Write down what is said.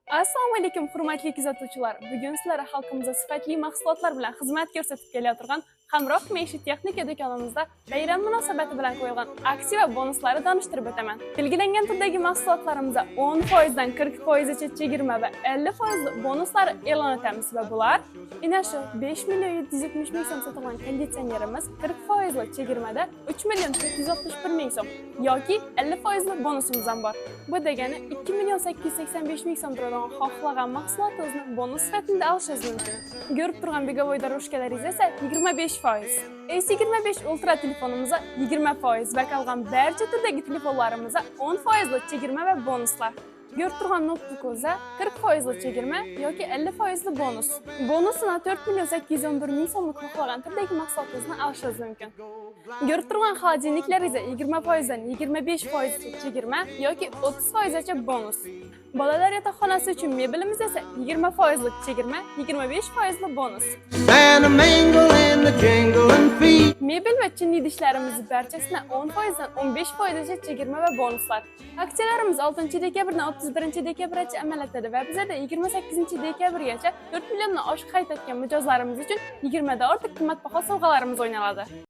Assalomu alaykum, hurmatli kuzatuvchilar. Bugun sizlarga xalqimizga sifatli mahsulotlar bilan xizmat ko'rsatib kelayotgan Hamroh maishiy texnika do'konimizda bayram munosabati bilan qo'yilgan aksiya va bonuslarni tanishtirib o'taman. Belgilangan turdagi mahsulotlarimizda 10% dan 40% chegirma va 50% bonuslar e'lon etamiz va bular ina shu 5 million 770 ming so'm sotilgan konditsionerimiz 40% chegirmada 3 million 461 ming so'm yoki 50% bonusimiz ham bor. Bu degani 2 million 885 ming so'm turadigan xohlagan mahsulotingizni bonus sifatida olishingiz mumkin. Ko'rib turgan begovoy doroshkalaringiz esa 25%. S25 Ultra telefonimizda 20% va qolgan barcha turdagi telefonlarimizda 10% chegirma va bonuslar. Ko'rib turgan notebookingizda 40% chegirma yoki 50% bonus. Bonusini 4 million 811 ming so'mlik xohlagan turdagi mahsulotingizni olishingiz mumkin. Ko'rib turgan xodimliklaringizda 20% dan 25% chegirma yoki 30% bonus. Bolalar yotoqxonasi uchun mebelimiz esa 20% chegirma, 25% bonus. Mebel va chinni idishlarimiz barchasida 10% dan 15% chegirma va bonuslar. Aksiyalarimiz 6-dekabrdan 31-dekabrgacha amal etadi va bizda 28-dekabrgacha 4 milliondan oshiq xarid etgan mijozlarimiz uchun 20 dan ortiq qimmatbaho sovg'alarimiz o'ynaladi.